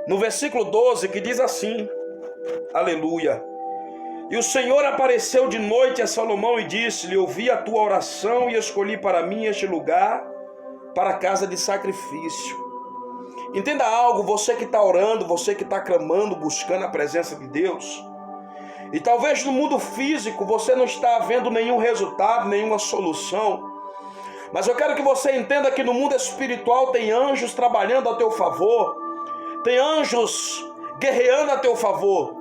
no versículo 12, que diz assim, aleluia. E o Senhor apareceu de noite a Salomão e disse-lhe: ouvi a tua oração e escolhi para mim este lugar, para a casa de sacrifício. Entenda algo, você que está orando, você que está clamando, buscando a presença de Deus, e talvez no mundo físico você não está vendo nenhum resultado, nenhuma solução, mas eu quero que você entenda que no mundo espiritual tem anjos trabalhando a teu favor, tem anjos guerreando a teu favor.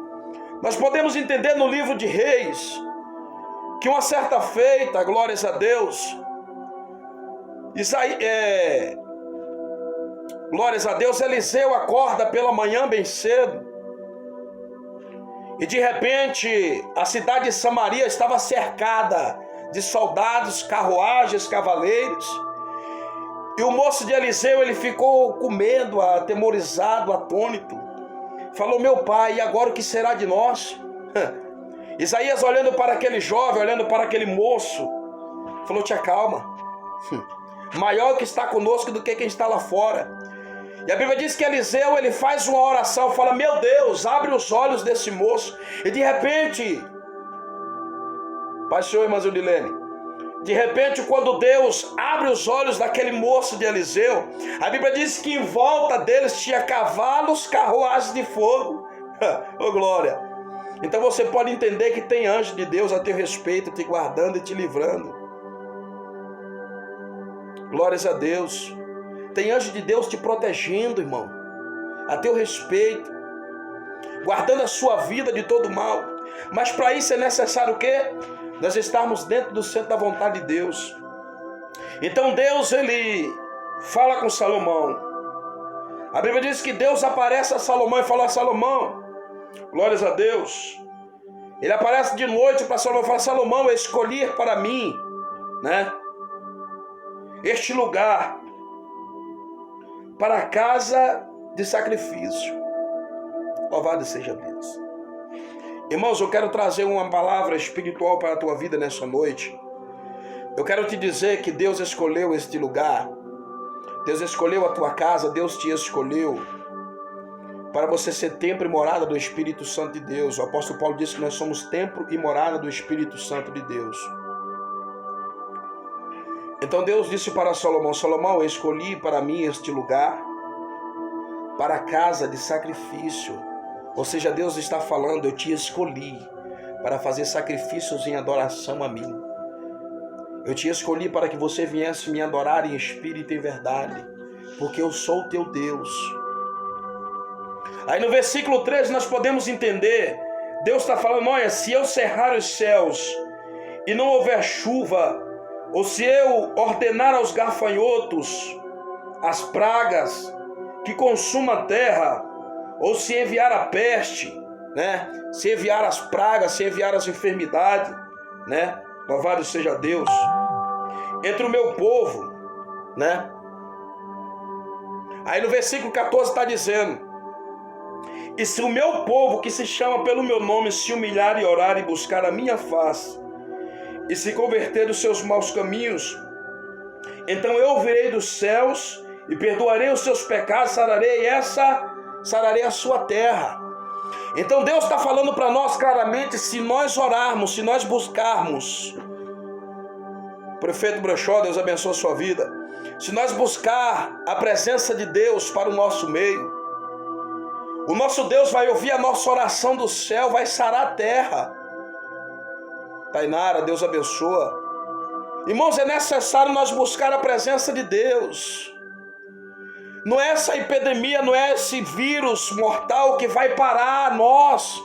Nós podemos entender no livro de Reis, que uma certa feita, glórias a Deus, glórias a Deus, Eliseu acorda pela manhã bem cedo, e de repente a cidade de Samaria estava cercada de soldados, carruagens, cavaleiros, e o moço de Eliseu, ele ficou com medo, atemorizado, atônito, falou: meu pai, e agora o que será de nós? Isaías, olhando para aquele jovem, olhando para aquele moço, falou: te acalma, maior que está conosco do que quem está lá fora. E a Bíblia diz que Eliseu, ele faz uma oração, fala: meu Deus, abre os olhos desse moço. E de repente, Pai, Senhor, irmã Zildilene, de repente, quando Deus abre os olhos daquele moço de Eliseu, a Bíblia diz que em volta deles tinha cavalos, carruagens de fogo. Oh, glória! Então você pode entender que tem anjo de Deus a teu respeito, te guardando e te livrando. Glórias a Deus. Tem anjo de Deus te protegendo, irmão, a teu respeito, guardando a sua vida de todo mal. Mas para isso é necessário o quê? Nós estarmos dentro do centro da vontade de Deus. Então Deus, ele fala com Salomão. A Bíblia diz que Deus aparece a Salomão e fala: Salomão, glórias a Deus. Ele aparece de noite para Salomão e fala: Salomão, eu escolhi para mim, né, este lugar, para a casa de sacrifício. Louvado seja Deus. Irmãos, eu quero trazer uma palavra espiritual para a tua vida nessa noite. Eu quero te dizer que Deus escolheu este lugar. Deus escolheu a tua casa, Deus te escolheu para você ser templo e morada do Espírito Santo de Deus. O apóstolo Paulo disse que nós somos templo e morada do Espírito Santo de Deus. Então Deus disse para Salomão: Salomão, eu escolhi para mim este lugar, para a casa de sacrifício. Ou seja, Deus está falando: eu te escolhi para fazer sacrifícios em adoração a mim. Eu te escolhi para que você viesse me adorar em espírito e em verdade, porque eu sou o teu Deus. Aí no versículo 13 nós podemos entender, Deus está falando: olha, se eu cerrar os céus e não houver chuva, ou se eu ordenar aos gafanhotos, as pragas que consumam a terra, ou se enviar a peste, né? Se enviar as pragas, se enviar as enfermidades, né? Louvado seja Deus. Entre o meu povo, né? Aí no versículo 14 está dizendo: e se o meu povo que se chama pelo meu nome se humilhar e orar e buscar a minha face, e se converter dos seus maus caminhos, então eu virei dos céus e perdoarei os seus pecados, sararei a sua terra. Então Deus está falando para nós claramente: se nós orarmos, se nós buscarmos, prefeito Brechó, Deus abençoe a sua vida, se nós buscar a presença de Deus para o nosso meio, o nosso Deus vai ouvir a nossa oração do céu, vai sarar a terra. Tainara, Deus abençoa. Irmãos, é necessário nós buscar a presença de Deus. Não é essa epidemia, não é esse vírus mortal que vai parar nós.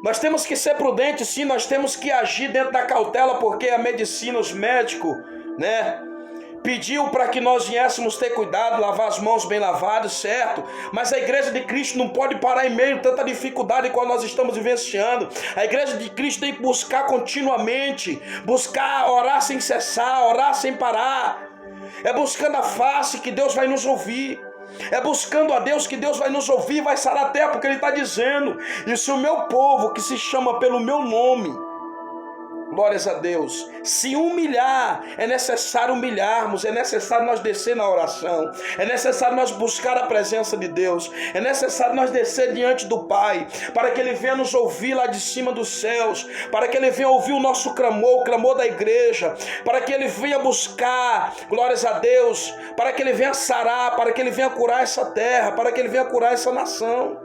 Nós temos que ser prudentes, sim, nós temos que agir dentro da cautela, porque a medicina, os médicos, né, pediu para que nós viéssemos ter cuidado, lavar as mãos bem lavadas, certo? Mas a igreja de Cristo não pode parar em meio a tanta dificuldade qual nós estamos vivenciando. A igreja de Cristo tem que buscar continuamente, buscar orar sem cessar, orar sem parar. É buscando a face que Deus vai nos ouvir. É buscando a Deus que Deus vai nos ouvir, vai sarar a terra, porque Ele está dizendo: e se o meu povo que se chama pelo meu nome Glórias a Deus. Se humilhar, é necessário humilharmos, é necessário nós descer na oração, é necessário nós buscar a presença de Deus, é necessário nós descer diante do Pai, para que Ele venha nos ouvir lá de cima dos céus, para que Ele venha ouvir o nosso clamor, o clamor da igreja, para que Ele venha buscar, glórias a Deus, para que Ele venha sarar, para que Ele venha curar essa terra, para que Ele venha curar essa nação.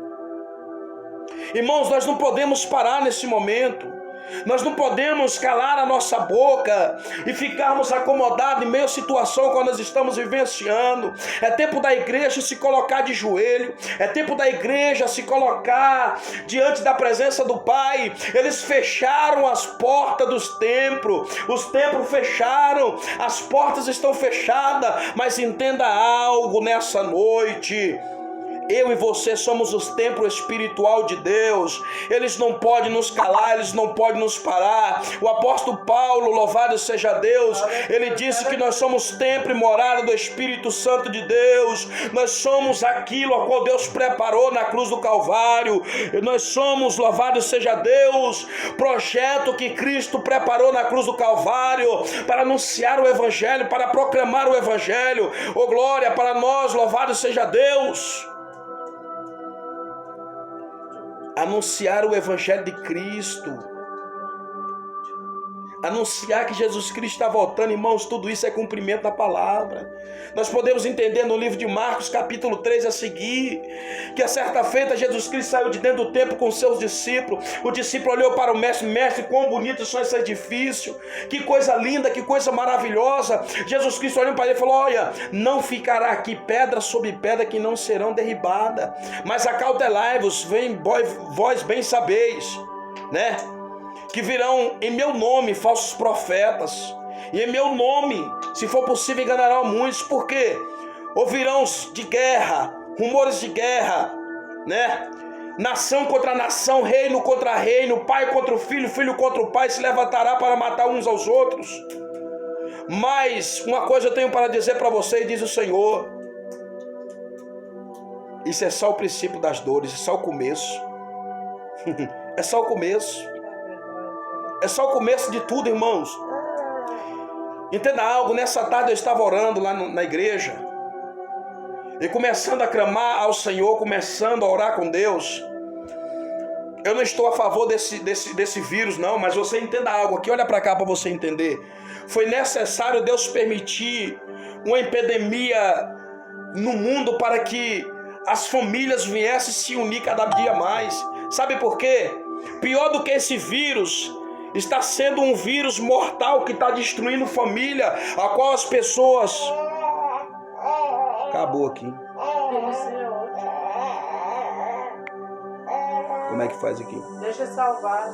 Irmãos, nós não podemos parar nesse momento. Nós não podemos calar a nossa boca e ficarmos acomodados em meio à situação que nós estamos vivenciando. É tempo da igreja se colocar de joelho, é tempo da igreja se colocar diante da presença do Pai. Eles fecharam as portas dos templos, os templos fecharam, as portas estão fechadas, mas entenda algo nessa noite. Eu e você somos os templos espiritual de Deus. Eles não podem nos calar, eles não podem nos parar. O apóstolo Paulo, louvado seja Deus, ele disse que nós somos templo e morada do Espírito Santo de Deus. Nós somos aquilo a qual Deus preparou na cruz do Calvário. Nós somos, louvado seja Deus, projeto que Cristo preparou na cruz do Calvário para anunciar o Evangelho, para proclamar o Evangelho. Oh glória para nós, louvado seja Deus. Anunciar o Evangelho de Cristo. Anunciar que Jesus Cristo está voltando, irmãos, tudo isso é cumprimento da palavra. Nós podemos entender no livro de Marcos, capítulo 3 a seguir, que a certa feita Jesus Cristo saiu de dentro do templo com seus discípulos. O discípulo olhou para o mestre: mestre, quão bonito são esse edifício, que coisa linda, que coisa maravilhosa. Jesus Cristo olhou para ele e falou: olha, não ficará aqui pedra sobre pedra que não serão derribadas, mas acautelai-vos, vós bem sabeis, né? Que virão em meu nome falsos profetas, e em meu nome, se for possível, enganarão muitos. Por quê? Ouvirão de guerra, rumores de guerra, né? Nação contra nação, reino contra reino, pai contra o filho, filho contra o pai se levantará para matar uns aos outros. Mas uma coisa eu tenho para dizer para você, diz o Senhor: isso é só o princípio das dores, é só o começo. É só o começo. É só o começo de tudo, irmãos. Entenda algo, nessa tarde eu estava orando lá na igreja e começando a clamar ao Senhor, começando a orar com Deus. Eu não estou a favor desse vírus não, mas você entenda algo aqui, olha para cá para você entender. Foi necessário Deus permitir uma epidemia no mundo para que as famílias viessem se unir cada dia mais. Sabe por quê? Pior do que esse vírus está sendo um vírus mortal que está destruindo família, a qual as pessoas... Acabou aqui. Como é que faz aqui? Deixa salvar.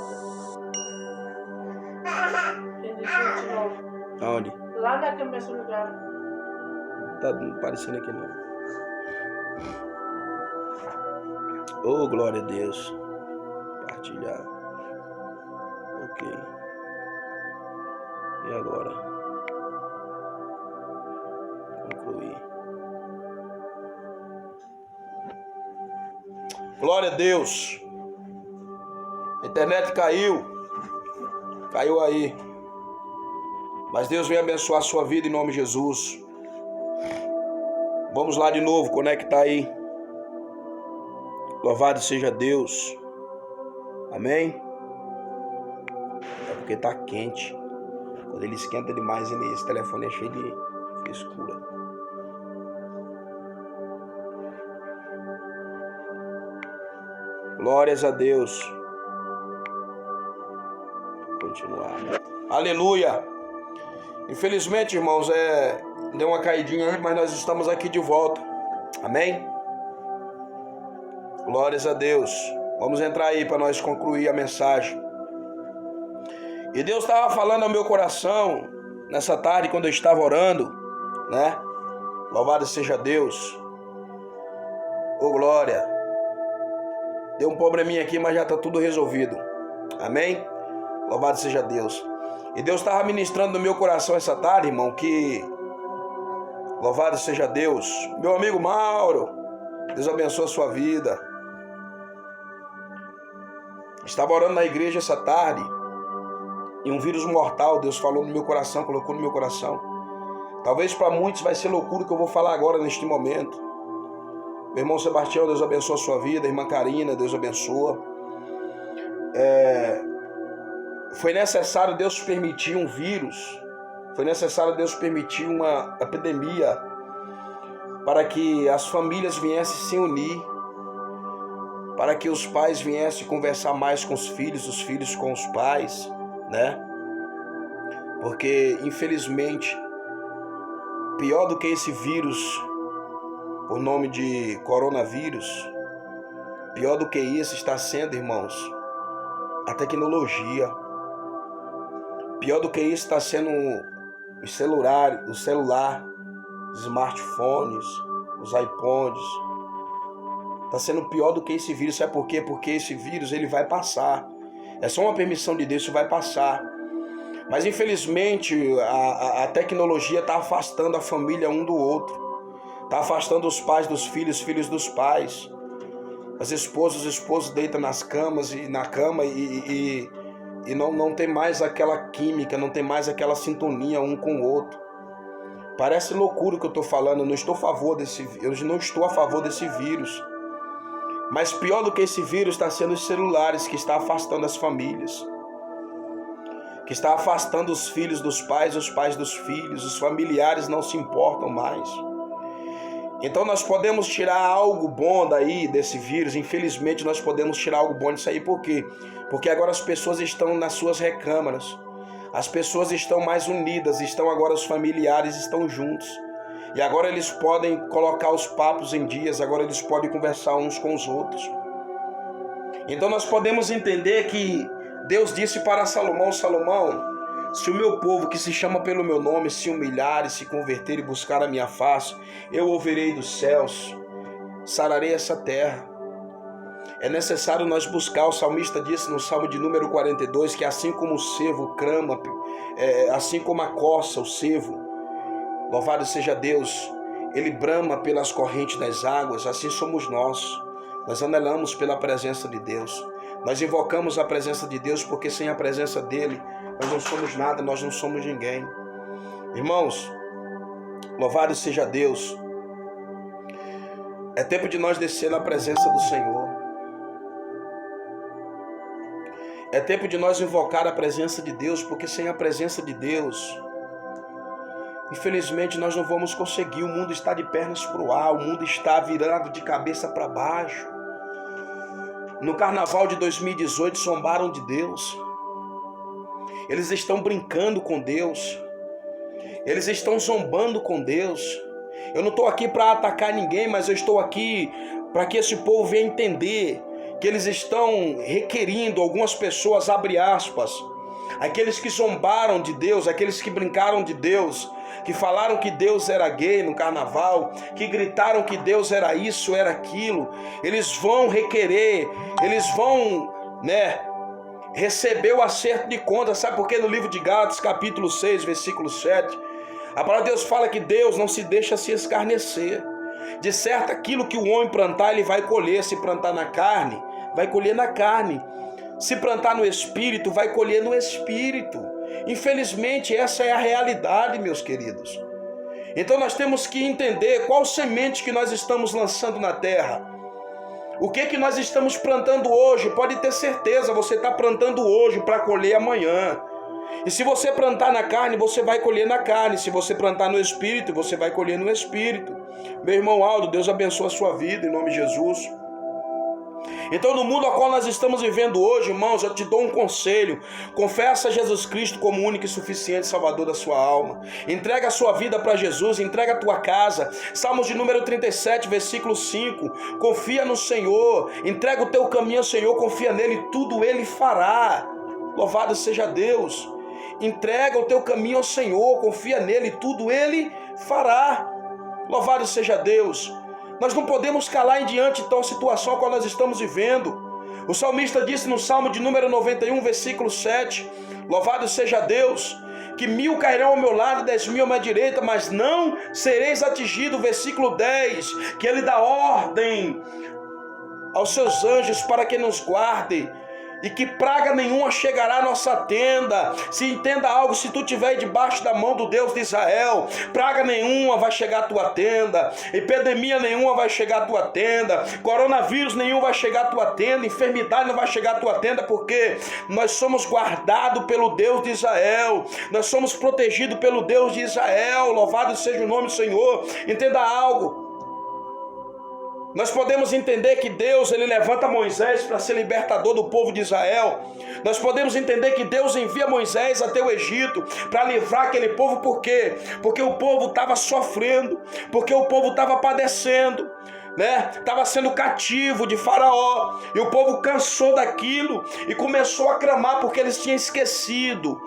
Deixa de novo. Aonde? Lá naquele mesmo lugar. Tá aparecendo aqui não. Oh, glória a Deus. Partilhar. Ok. E agora? Concluir. Glória a Deus. A internet caiu. Caiu aí. Mas Deus vem abençoar a sua vida em nome de Jesus. Vamos lá de novo, conectar aí. Louvado seja Deus. Amém? É porque tá quente. Quando ele esquenta demais, esse telefone é cheio de frescura. Glórias a Deus. Continuar. Aleluia. Infelizmente, irmãos, deu uma caidinha aí, mas nós estamos aqui de volta. Amém? Glórias a Deus. Vamos entrar aí para nós concluir a mensagem. E Deus estava falando ao meu coração nessa tarde, quando eu estava orando, né? Louvado seja Deus. Oh, glória. Deu um probleminha aqui, mas já está tudo resolvido. Amém? Louvado seja Deus. E Deus estava ministrando no meu coração essa tarde, irmão, que... Louvado seja Deus. Meu amigo Mauro, Deus abençoe a sua vida. Estava orando na igreja essa tarde. E um vírus mortal, Deus falou no meu coração, colocou no meu coração. Talvez para muitos vai ser loucura o que eu vou falar agora neste momento. Meu irmão Sebastião, Deus abençoa a sua vida. Irmã Karina, Deus abençoa. Foi necessário Deus permitir um vírus. Foi necessário Deus permitir uma epidemia para que as famílias viessem se unir, para que os pais viessem conversar mais com os filhos com os pais, né? Porque, infelizmente, pior do que esse vírus, por nome de coronavírus, pior do que isso está sendo, irmãos, a tecnologia. Pior do que isso está sendo o celular, os smartphones, os iPods. Está sendo pior do que esse vírus. Sabe por quê? Porque esse vírus ele vai passar. É só uma permissão de Deus, isso vai passar. Mas infelizmente a tecnologia está afastando a família um do outro. Está afastando os pais dos filhos, filhos dos pais. As esposas, os esposos deitam nas camas e na cama e não tem mais aquela química, não tem mais aquela sintonia um com o outro. Parece loucura o que eu estou falando, eu não estou a favor desse vírus. Mas pior do que esse vírus está sendo os celulares que está afastando as famílias. Que está afastando os filhos dos pais, os pais dos filhos, os familiares não se importam mais. Então nós podemos tirar algo bom daí desse vírus, infelizmente nós podemos tirar algo bom disso aí, por quê? Porque agora as pessoas estão nas suas recâmaras, as pessoas estão mais unidas, agora os familiares estão juntos, e agora eles podem colocar os papos em dias, agora eles podem conversar uns com os outros. Então nós podemos entender que Deus disse para Salomão, se o meu povo que se chama pelo meu nome se humilhar e se converter e buscar a minha face, eu ouvirei dos céus, sararei essa terra. É necessário nós buscar, o salmista disse no Salmo de número 42, que assim como o cervo crama, assim como a corça, o cervo, louvado seja Deus, ele brama pelas correntes das águas, assim somos nós. Nós anelamos pela presença de Deus. Nós invocamos a presença de Deus, porque sem a presença dele, nós não somos nada, nós não somos ninguém. Irmãos, louvado seja Deus. É tempo de nós descer na presença do Senhor. É tempo de nós invocar a presença de Deus, porque sem a presença de Deus, infelizmente nós não vamos conseguir. O mundo está de pernas para o ar, o mundo está virado de cabeça para baixo. No carnaval de 2018 zombaram de Deus. Eles estão brincando com Deus. Eles estão zombando com Deus. Eu não estou aqui para atacar ninguém, mas eu estou aqui para que esse povo venha entender que eles estão requerindo, algumas pessoas, abre aspas, aqueles que zombaram de Deus, aqueles que brincaram de Deus, que falaram que Deus era gay no carnaval, que gritaram que Deus era isso, era aquilo, eles vão requerer, eles vão, receber o acerto de contas. Sabe por quê? No livro de Gálatas, capítulo 6, versículo 7, a palavra de Deus fala que Deus não se deixa se escarnecer. De certo, aquilo que o homem plantar, ele vai colher. Se plantar na carne, vai colher na carne. Se plantar no Espírito, vai colher no Espírito. Infelizmente, essa é a realidade, meus queridos. Então nós temos que entender qual semente que nós estamos lançando na terra. O que nós estamos plantando hoje? Pode ter certeza, você está plantando hoje para colher amanhã. E se você plantar na carne, você vai colher na carne. Se você plantar no Espírito, você vai colher no Espírito. Meu irmão Aldo, Deus abençoe a sua vida, em nome de Jesus. Então, no mundo ao qual nós estamos vivendo hoje, irmãos, eu te dou um conselho. Confessa Jesus Cristo como único e suficiente Salvador da sua alma. Entrega a sua vida para Jesus, entrega a tua casa. Salmos de número 37, versículo 5. Confia no Senhor, entrega o teu caminho ao Senhor, confia nele, tudo ele fará. Louvado seja Deus. Entrega o teu caminho ao Senhor, confia nele, tudo ele fará. Louvado seja Deus. Nós não podemos calar em diante tal situação que nós estamos vivendo. O salmista disse no Salmo de número 91, versículo 7, louvado seja Deus, que 1000 cairão ao meu lado, 10.000 à minha direita, mas não sereis atingido. Versículo 10, que ele dá ordem aos seus anjos para que nos guardem e que praga nenhuma chegará à nossa tenda. Se entenda algo, se tu estiver debaixo da mão do Deus de Israel, praga nenhuma vai chegar à tua tenda, epidemia nenhuma vai chegar à tua tenda, coronavírus nenhum vai chegar à tua tenda, enfermidade não vai chegar à tua tenda, porque nós somos guardados pelo Deus de Israel, nós somos protegidos pelo Deus de Israel. Louvado seja o nome do Senhor. Entenda algo. Nós podemos entender que Deus, ele levanta Moisés para ser libertador do povo de Israel. Nós podemos entender que Deus envia Moisés até o Egito para livrar aquele povo. Por quê? Porque o povo estava sofrendo, porque o povo estava padecendo, estava sendo cativo de Faraó, e o povo cansou daquilo e começou a clamar, porque eles tinham esquecido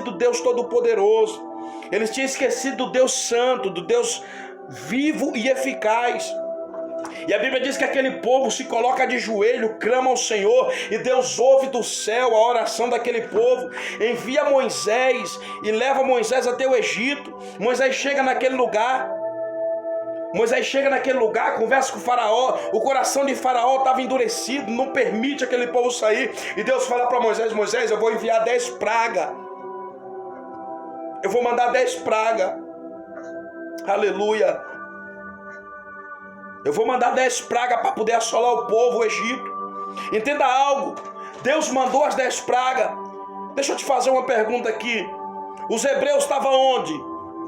do Deus Todo-Poderoso, eles tinham esquecido do Deus Santo, do Deus vivo e eficaz. E a Bíblia diz que aquele povo se coloca de joelho, clama ao Senhor, e Deus ouve do céu a oração daquele povo, envia Moisés e leva Moisés até o Egito. Moisés chega naquele lugar, conversa com o Faraó. O coração de Faraó estava endurecido, não permite aquele povo sair, e Deus fala para Moisés: Moisés, eu vou enviar 10 pragas, eu vou mandar 10 pragas. Aleluia. Eu vou mandar 10 pragas para poder assolar o povo, o Egito. Entenda algo. Deus mandou as 10 pragas. Deixa eu te fazer uma pergunta aqui. Os hebreus estavam onde?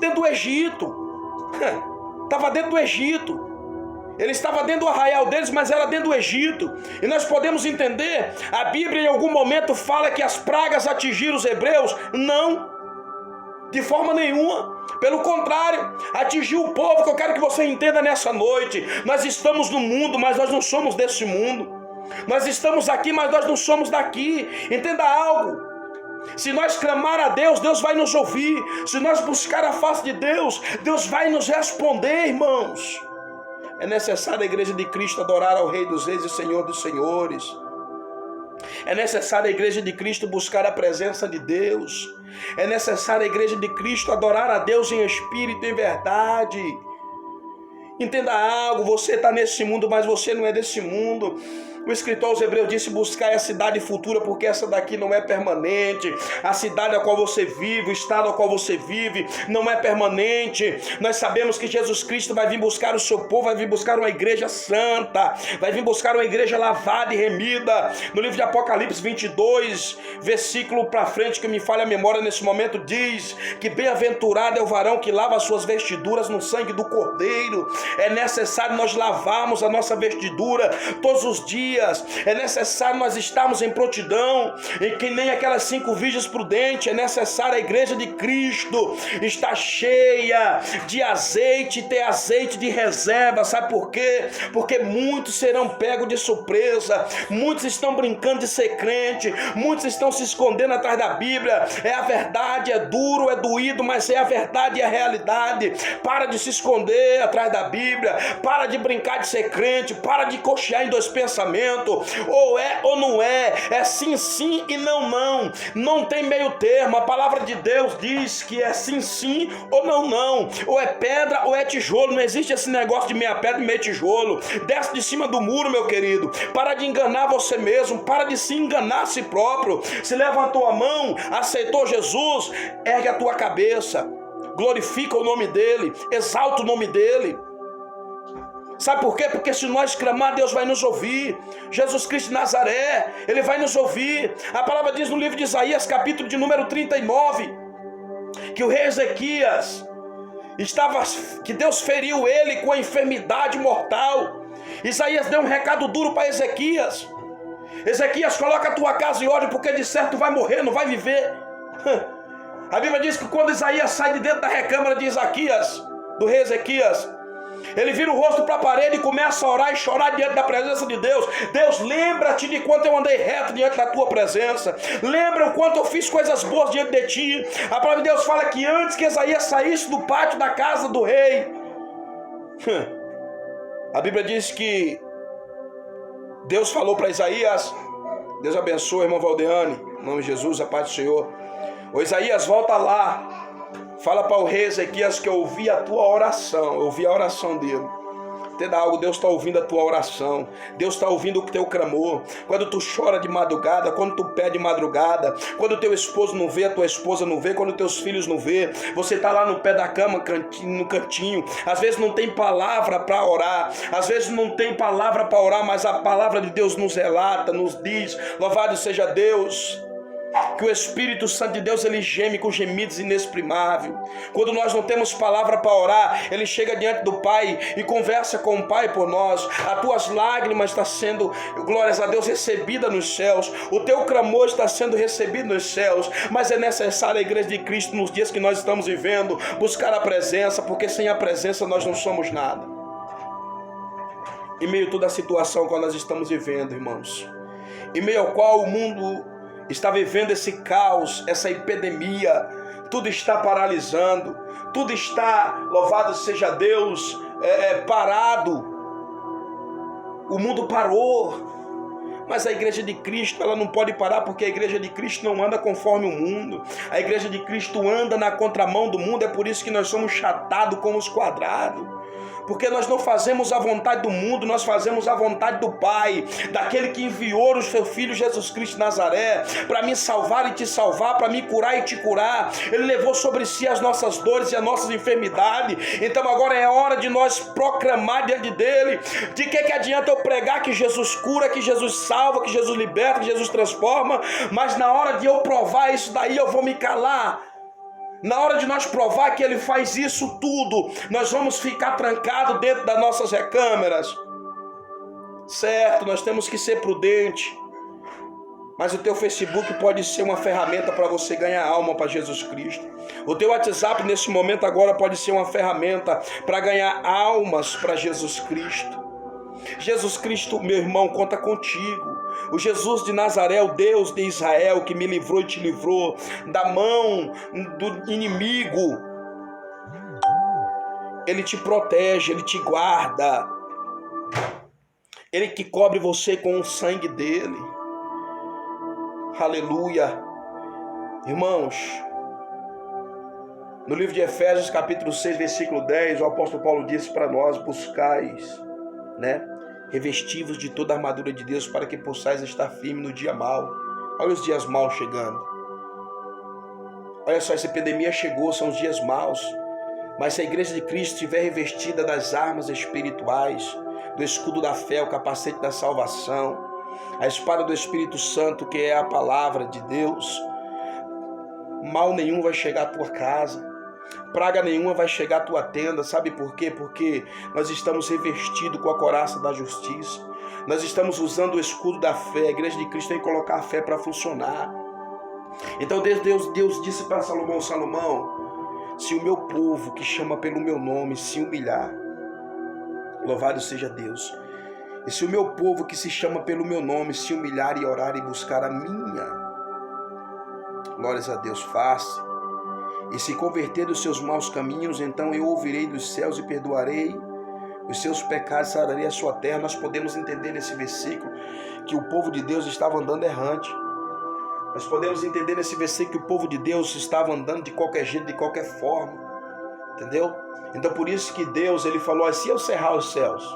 Dentro do Egito. Estava dentro do Egito. Ele estava dentro do arraial deles, mas era dentro do Egito. E nós podemos entender, a Bíblia em algum momento fala que as pragas atingiram os hebreus? Não, de forma nenhuma. Pelo contrário, atingiu o povo. Que eu quero que você entenda nessa noite: nós estamos no mundo, mas nós não somos desse mundo. Nós estamos aqui, mas nós não somos daqui. Entenda algo. Se nós clamar a Deus, Deus vai nos ouvir. Se nós buscar a face de Deus, Deus vai nos responder, irmãos. É necessário a igreja de Cristo adorar ao Rei dos Reis e Senhor dos Senhores. É necessário a igreja de Cristo buscar a presença de Deus. É necessário a igreja de Cristo adorar a Deus em espírito e em verdade. Entenda algo, você está nesse mundo, mas você não é desse mundo. O escritor aos Hebreus disse: buscai a cidade futura, porque essa daqui não é permanente. A cidade a qual você vive, o estado a qual você vive, não é permanente. Nós sabemos que Jesus Cristo vai vir buscar o seu povo, vai vir buscar uma igreja santa, vai vir buscar uma igreja lavada e remida. No livro de Apocalipse 22, versículo para frente, que me falha a memória nesse momento, diz que bem-aventurado é o varão que lava as suas vestiduras no sangue do Cordeiro. É necessário nós lavarmos a nossa vestidura todos os dias. É necessário nós estarmos em prontidão, e que nem aquelas 5 virgens prudentes. É necessário a igreja de Cristo estar cheia de azeite, ter azeite de reserva. Sabe por quê? Porque muitos serão pegos de surpresa, muitos estão brincando de ser crente, muitos estão se escondendo atrás da Bíblia. É a verdade, é duro, é doído, mas é a verdade e a realidade. Para de se esconder atrás da Bíblia, para de brincar de ser crente, para de cochear em 2 pensamentos. Ou é ou não é, é sim, sim e não, não. Não tem meio termo. A palavra de Deus diz que é sim, sim ou não, não. Ou é pedra ou é tijolo. Não existe esse negócio de meia pedra e meio tijolo. Desce de cima do muro, meu querido. Para de enganar você mesmo, para de se enganar a si próprio. Se levantou a mão, aceitou Jesus, ergue a tua cabeça, glorifica o nome dele, exalta o nome dele. Sabe por quê? Porque se nós clamar, Deus vai nos ouvir. Jesus Cristo de Nazaré, Ele vai nos ouvir. A palavra diz no livro de Isaías, capítulo de número 39, que o rei Ezequias que Deus feriu ele com a enfermidade mortal. Isaías deu um recado duro para Ezequias: Ezequias, coloca a tua casa em ordem, porque de certo vai morrer, não vai viver. A Bíblia diz que quando Isaías sai de dentro da recâmara de Ezequias, do rei Ezequias, ele vira o rosto para a parede e começa a orar e chorar diante da presença de Deus. Deus, lembra-te de quanto eu andei reto diante da tua presença. Lembra o quanto eu fiz coisas boas diante de ti. A palavra de Deus fala que antes que Isaías saísse do pátio da casa do rei, a Bíblia diz que Deus falou para Isaías, Deus abençoe, irmão Valdeane, em nome de Jesus, a paz do Senhor. Ô Isaías, volta lá, fala para o rei Ezequias que eu ouvi a tua oração, eu ouvi a oração dele. Entenda algo, Deus está ouvindo a tua oração, Deus está ouvindo o teu clamor. Quando tu chora de madrugada, quando tu pede de madrugada, quando teu esposo não vê, a tua esposa não vê, quando teus filhos não vê, você está lá no pé da cama, no cantinho, às vezes não tem palavra para orar, às vezes não tem palavra para orar, mas a palavra de Deus nos relata, nos diz, louvado seja Deus, que o Espírito Santo de Deus, ele geme com gemidos inexprimáveis. Quando nós não temos palavra para orar, ele chega diante do Pai e conversa com o Pai por nós. As tuas lágrimas estão sendo, glórias a Deus, recebida nos céus. O teu clamor está sendo recebido nos céus. Mas é necessário a igreja de Cristo, nos dias que nós estamos vivendo, buscar a presença, porque sem a presença nós não somos nada. Em meio a toda a situação que nós estamos vivendo, irmãos, em meio ao qual o mundo está vivendo esse caos, essa epidemia, tudo está paralisando, tudo está, louvado seja Deus, parado, o mundo parou, mas a igreja de Cristo, ela não pode parar, porque a igreja de Cristo não anda conforme o mundo, a igreja de Cristo anda na contramão do mundo, é por isso que nós somos chatados como os quadrados, porque nós não fazemos a vontade do mundo, nós fazemos a vontade do Pai, daquele que enviou o seu Filho Jesus Cristo de Nazaré, para me salvar e te salvar, para me curar e te curar. Ele levou sobre si as nossas dores e as nossas enfermidades. Então agora é hora de nós proclamar diante dele. De que adianta eu pregar que Jesus cura, que Jesus salva, que Jesus liberta, que Jesus transforma, mas na hora de eu provar isso daí eu vou me calar? Na hora de nós provar que ele faz isso tudo, nós vamos ficar trancados dentro das nossas recâmeras. Certo, nós temos que ser prudentes. Mas o teu Facebook pode ser uma ferramenta para você ganhar alma para Jesus Cristo. O teu WhatsApp nesse momento agora pode ser uma ferramenta para ganhar almas para Jesus Cristo. Jesus Cristo, meu irmão, conta contigo. O Jesus de Nazaré, o Deus de Israel, que me livrou e te livrou da mão do inimigo, ele te protege, ele te guarda, ele que cobre você com o sangue dele. Aleluia. Irmãos, no livro de Efésios capítulo 6, versículo 10, o apóstolo Paulo disse para nós: buscais, revestivos de toda a armadura de Deus, para que possais estar firme no dia mau. Olha os dias maus chegando. Olha só, essa epidemia chegou, são os dias maus. Mas se a igreja de Cristo estiver revestida das armas espirituais, do escudo da fé, o capacete da salvação, a espada do Espírito Santo, que é a palavra de Deus, mal nenhum vai chegar à tua casa, praga nenhuma vai chegar à tua tenda. Sabe por quê? Porque nós estamos revestidos com a couraça da justiça. Nós estamos usando o escudo da fé. A igreja de Cristo tem que colocar a fé para funcionar. Então Deus disse para Salomão: Salomão, se o meu povo que chama pelo meu nome se humilhar, louvado seja Deus, e se o meu povo que se chama pelo meu nome se humilhar e orar e buscar a minha, glórias a Deus, face, e se converter dos seus maus caminhos, então eu ouvirei dos céus e perdoarei os seus pecados, sararei a sua terra. Nós podemos entender nesse versículo que o povo de Deus estava andando errante. Nós podemos entender nesse versículo que o povo de Deus estava andando de qualquer jeito, de qualquer forma. Entendeu? Então por isso que Deus, ele falou: se eu cerrar os céus,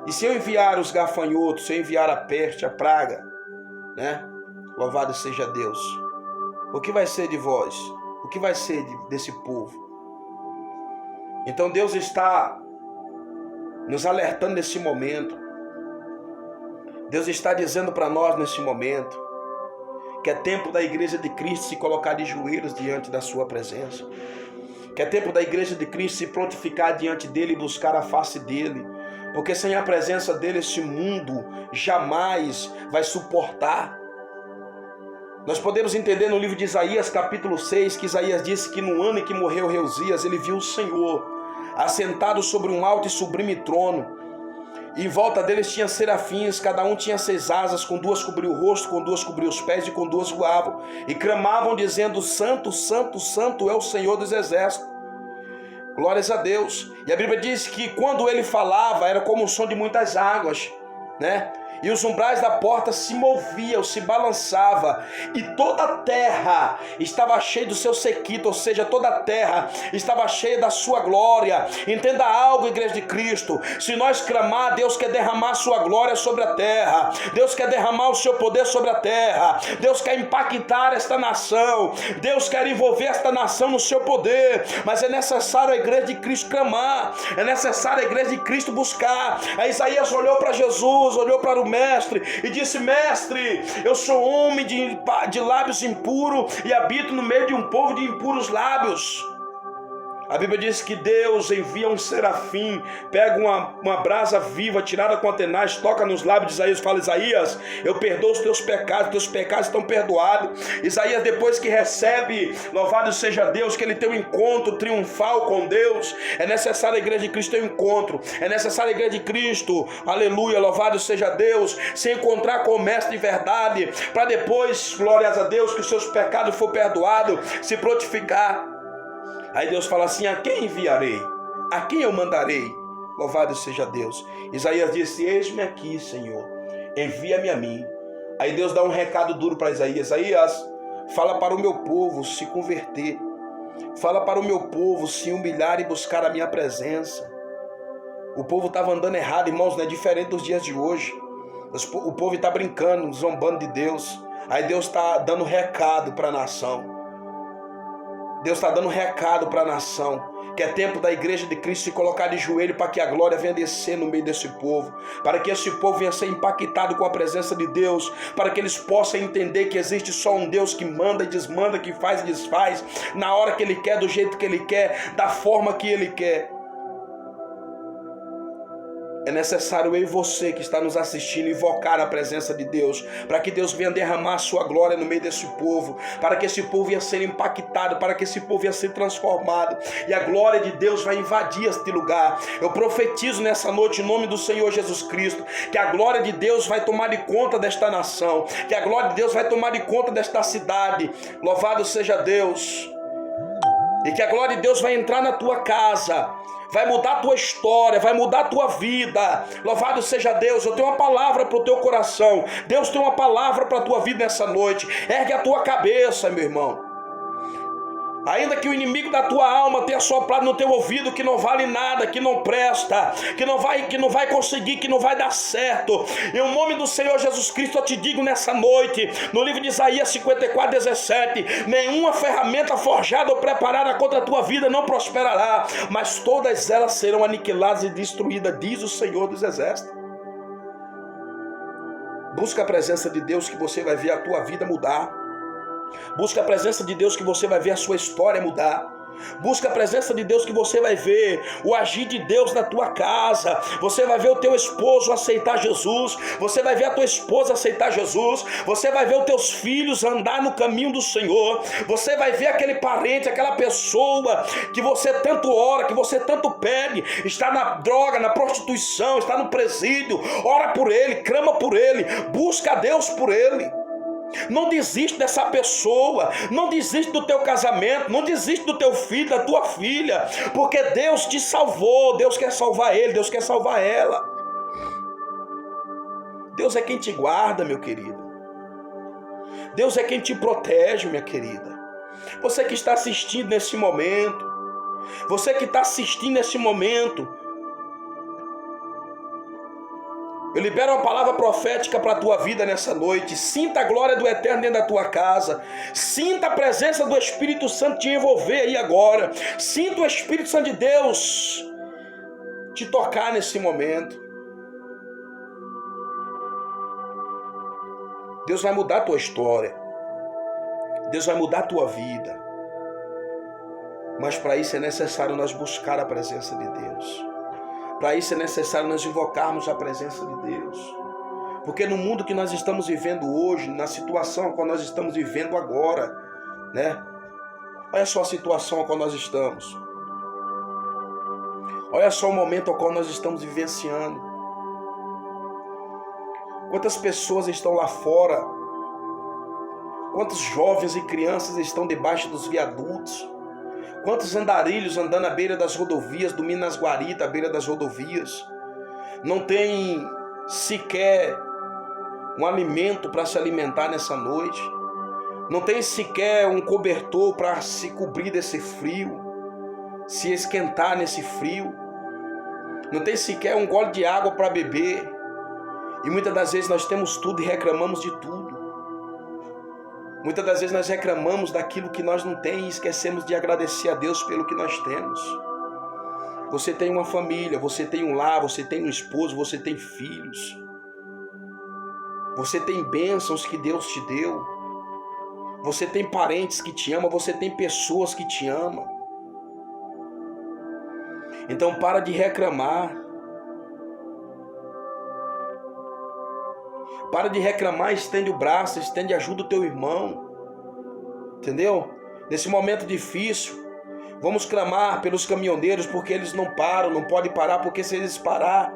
e se eu enviar os gafanhotos, se eu enviar a peste, a praga, louvado seja Deus, o que vai ser de vós? O que vai ser desse povo? Então Deus está nos alertando nesse momento. Deus está dizendo para nós nesse momento que é tempo da igreja de Cristo se colocar de joelhos diante da sua presença. Que é tempo da igreja de Cristo se prontificar diante dele e buscar a face dele. Porque sem a presença dele esse mundo jamais vai suportar. Nós podemos entender no livro de Isaías capítulo 6 que Isaías disse que no ano em que morreu o rei Uzias, ele viu o Senhor assentado sobre um alto e sublime trono, e em volta deles tinha serafins, cada um tinha 6 asas, com 2 cobriu o rosto, com 2 cobriu os pés e com 2 voavam, e clamavam dizendo: Santo, Santo, Santo é o Senhor dos exércitos. Glórias a Deus. E a Bíblia diz que quando ele falava era como o som de muitas águas. né? E os umbrais da porta se moviam, se balançavam, e toda a terra estava cheia do seu sequito, ou seja, toda a terra estava cheia da sua glória. Entenda algo, igreja de Cristo: se nós clamar, Deus quer derramar a sua glória sobre a terra, Deus quer derramar o seu poder sobre a terra, Deus quer impactar esta nação, Deus quer envolver esta nação no seu poder, mas é necessário a igreja de Cristo clamar, é necessário a igreja de Cristo buscar. Aí Isaías olhou para Jesus, olhou para o mestre e disse: mestre, eu sou homem de lábios impuros e habito no meio de um povo de impuros lábios. A Bíblia diz que Deus envia um serafim, pega uma brasa viva tirada com a tenaz, toca nos lábios de Isaías e fala: Isaías, eu perdoo os teus pecados estão perdoados. Isaías, depois que recebe, louvado seja Deus, que ele tem um encontro triunfal com Deus. É necessário a igreja de Cristo ter um encontro, é necessário a igreja de Cristo, aleluia, louvado seja Deus, se encontrar com o mestre de verdade, para depois, glórias a Deus, que os seus pecados for perdoados, se prontificar. Aí Deus fala assim: a quem enviarei? A quem eu mandarei? Louvado seja Deus. Isaías disse: eis-me aqui, Senhor, envia-me a mim. Aí Deus dá um recado duro para Isaías: Isaías, fala para o meu povo se converter, fala para o meu povo se humilhar e buscar a minha presença. O povo estava andando errado, irmãos, não é diferente dos dias de hoje. O povo está brincando, zombando de Deus. Aí Deus está dando recado para a nação. Deus está dando recado para a nação, que é tempo da igreja de Cristo se colocar de joelho para que a glória venha descer no meio desse povo, para que esse povo venha ser impactado com a presença de Deus, para que eles possam entender que existe só um Deus que manda e desmanda, que faz e desfaz, na hora que Ele quer, do jeito que Ele quer, da forma que Ele quer. É necessário eu e você que está nos assistindo invocar a presença de Deus, para que Deus venha derramar a sua glória no meio desse povo, para que esse povo venha ser impactado, para que esse povo venha ser transformado, e a glória de Deus vai invadir este lugar. Eu profetizo nessa noite, em nome do Senhor Jesus Cristo, que a glória de Deus vai tomar de conta desta nação, que a glória de Deus vai tomar de conta desta cidade. Louvado seja Deus. E que a glória de Deus vai entrar na tua casa, vai mudar a tua história, vai mudar a tua vida. Louvado seja Deus. Eu tenho uma palavra para o teu coração. Deus tem uma palavra para a tua vida nessa noite. Ergue a tua cabeça, meu irmão. Ainda que o inimigo da tua alma tenha soprado no teu ouvido que não vale nada, que não presta, que não vai conseguir, que não vai dar certo, em nome do Senhor Jesus Cristo eu te digo nessa noite, no livro de Isaías 54:17, nenhuma ferramenta forjada ou preparada contra a tua vida não prosperará, mas todas elas serão aniquiladas e destruídas, diz o Senhor dos Exércitos. Busca a presença de Deus que você vai ver a tua vida mudar. Busca a presença de Deus que você vai ver a sua história mudar. Busca a presença de Deus que você vai ver o agir de Deus na tua casa. Você vai ver o teu esposo aceitar Jesus. Você vai ver a tua esposa aceitar Jesus. Você vai ver os teus filhos andar no caminho do Senhor. Você vai ver aquele parente, aquela pessoa que você tanto ora, que você tanto pede, está na droga, na prostituição, está no presídio. Ora por ele, clama por ele, busca a Deus por ele. Não desiste dessa pessoa, não desiste do teu casamento, não desiste do teu filho, da tua filha, porque Deus te salvou, Deus quer salvar ele, Deus quer salvar ela. Deus é quem te guarda, meu querido. Deus é quem te protege, minha querida. Você que está assistindo nesse momento, você que está assistindo nesse momento, eu libero uma palavra profética para a tua vida nessa noite. Sinta a glória do Eterno dentro da tua casa. Sinta a presença do Espírito Santo te envolver aí agora. Sinta o Espírito Santo de Deus te tocar nesse momento. Deus vai mudar a tua história. Deus vai mudar a tua vida. Mas para isso é necessário nós buscar a presença de Deus. Para isso é necessário nós invocarmos a presença de Deus. Porque no mundo que nós estamos vivendo hoje, na situação que nós estamos vivendo agora, né? Olha só a situação a qual nós estamos. Olha só o momento ao qual nós estamos vivenciando. Quantas pessoas estão lá fora? Quantos jovens e crianças estão debaixo dos viadutos? Quantos andarilhos andando à beira das rodovias, dormindo nas guaritas à beira das rodovias? Não tem sequer um alimento para se alimentar nessa noite, não tem sequer um cobertor para se cobrir desse frio, se esquentar nesse frio, não tem sequer um gole de água para beber, e muitas das vezes nós temos tudo e reclamamos de tudo. Muitas das vezes nós reclamamos daquilo que nós não temos e esquecemos de agradecer a Deus pelo que nós temos. Você tem uma família, você tem um lar, você tem um esposo, você tem filhos. Você tem bênçãos que Deus te deu. Você tem parentes que te amam, você tem pessoas que te amam. Então para de reclamar. Para de reclamar, estende o braço, estende ajuda o teu irmão. Entendeu? Nesse momento difícil, vamos clamar pelos caminhoneiros, porque eles não param, não podem parar, porque se eles parar,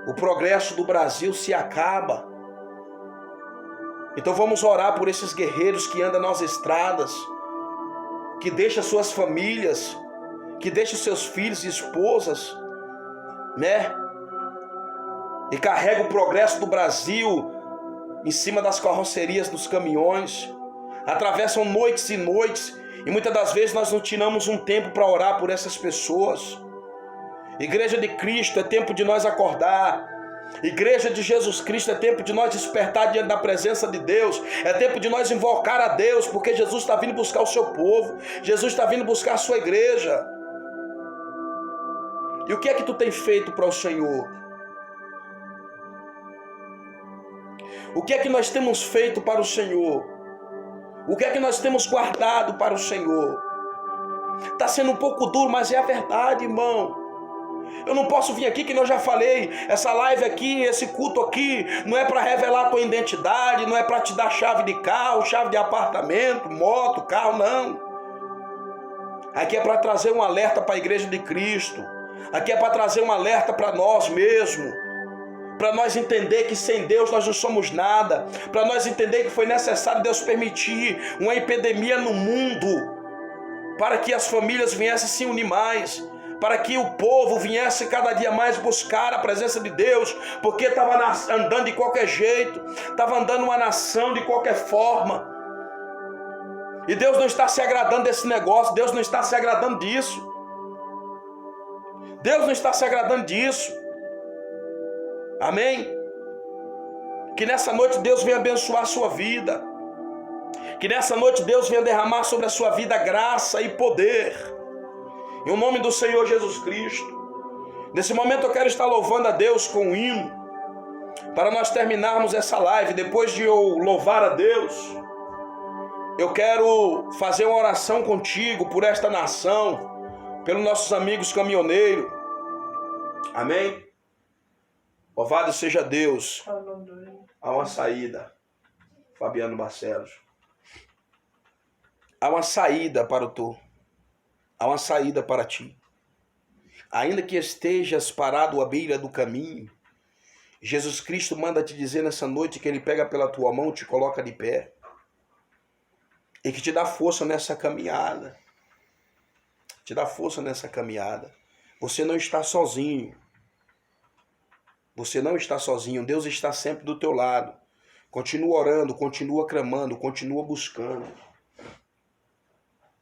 o progresso do Brasil se acaba. Então vamos orar por esses guerreiros que andam nas estradas, que deixam suas famílias, que deixam seus filhos e esposas, né? E carrega o progresso do Brasil em cima das carrocerias dos caminhões. Atravessam noites e noites, e muitas das vezes nós não tiramos um tempo para orar por essas pessoas. Igreja de Cristo, é tempo de nós acordar. Igreja de Jesus Cristo, é tempo de nós despertar diante da presença de Deus. É tempo de nós invocar a Deus, porque Jesus está vindo buscar o seu povo. Jesus está vindo buscar a sua igreja. E o que é que tu tem feito para o Senhor? O que é que nós temos feito para o Senhor? O que é que nós temos guardado para o Senhor? Está sendo um pouco duro, mas é a verdade, irmão. Eu não posso vir aqui, que eu já falei, essa live aqui, esse culto aqui, não é para revelar a tua identidade, não é para te dar chave de carro, chave de apartamento, moto, carro, não. Aqui é para trazer um alerta para a igreja de Cristo. Aqui é para trazer um alerta para nós mesmos. Para nós entender que sem Deus nós não somos nada. Para nós entender que foi necessário Deus permitir uma epidemia no mundo, para que as famílias viessem se unir mais, para que o povo viesse cada dia mais buscar a presença de Deus, porque estava andando de qualquer jeito, estava andando uma nação de qualquer forma. E Deus não está se agradando desse negócio, Deus não está se agradando disso. Deus não está se agradando disso. Amém? Que nessa noite Deus venha abençoar a sua vida. Que nessa noite Deus venha derramar sobre a sua vida graça e poder. Em nome do Senhor Jesus Cristo. Nesse momento eu quero estar louvando a Deus com um hino. Para nós terminarmos essa live, depois de eu louvar a Deus, eu quero fazer uma oração contigo por esta nação, pelos nossos amigos caminhoneiros. Amém? Louvado seja Deus. Há uma saída. Fabiano Barcelos. Há uma saída para o tu. Há uma saída para ti. Ainda que estejas parado à beira do caminho, Jesus Cristo manda te dizer nessa noite que Ele pega pela tua mão, te coloca de pé. E que te dá força nessa caminhada. Te dá força nessa caminhada. Você não está sozinho. Você não está sozinho. Deus está sempre do teu lado. Continua orando, continua clamando, continua buscando.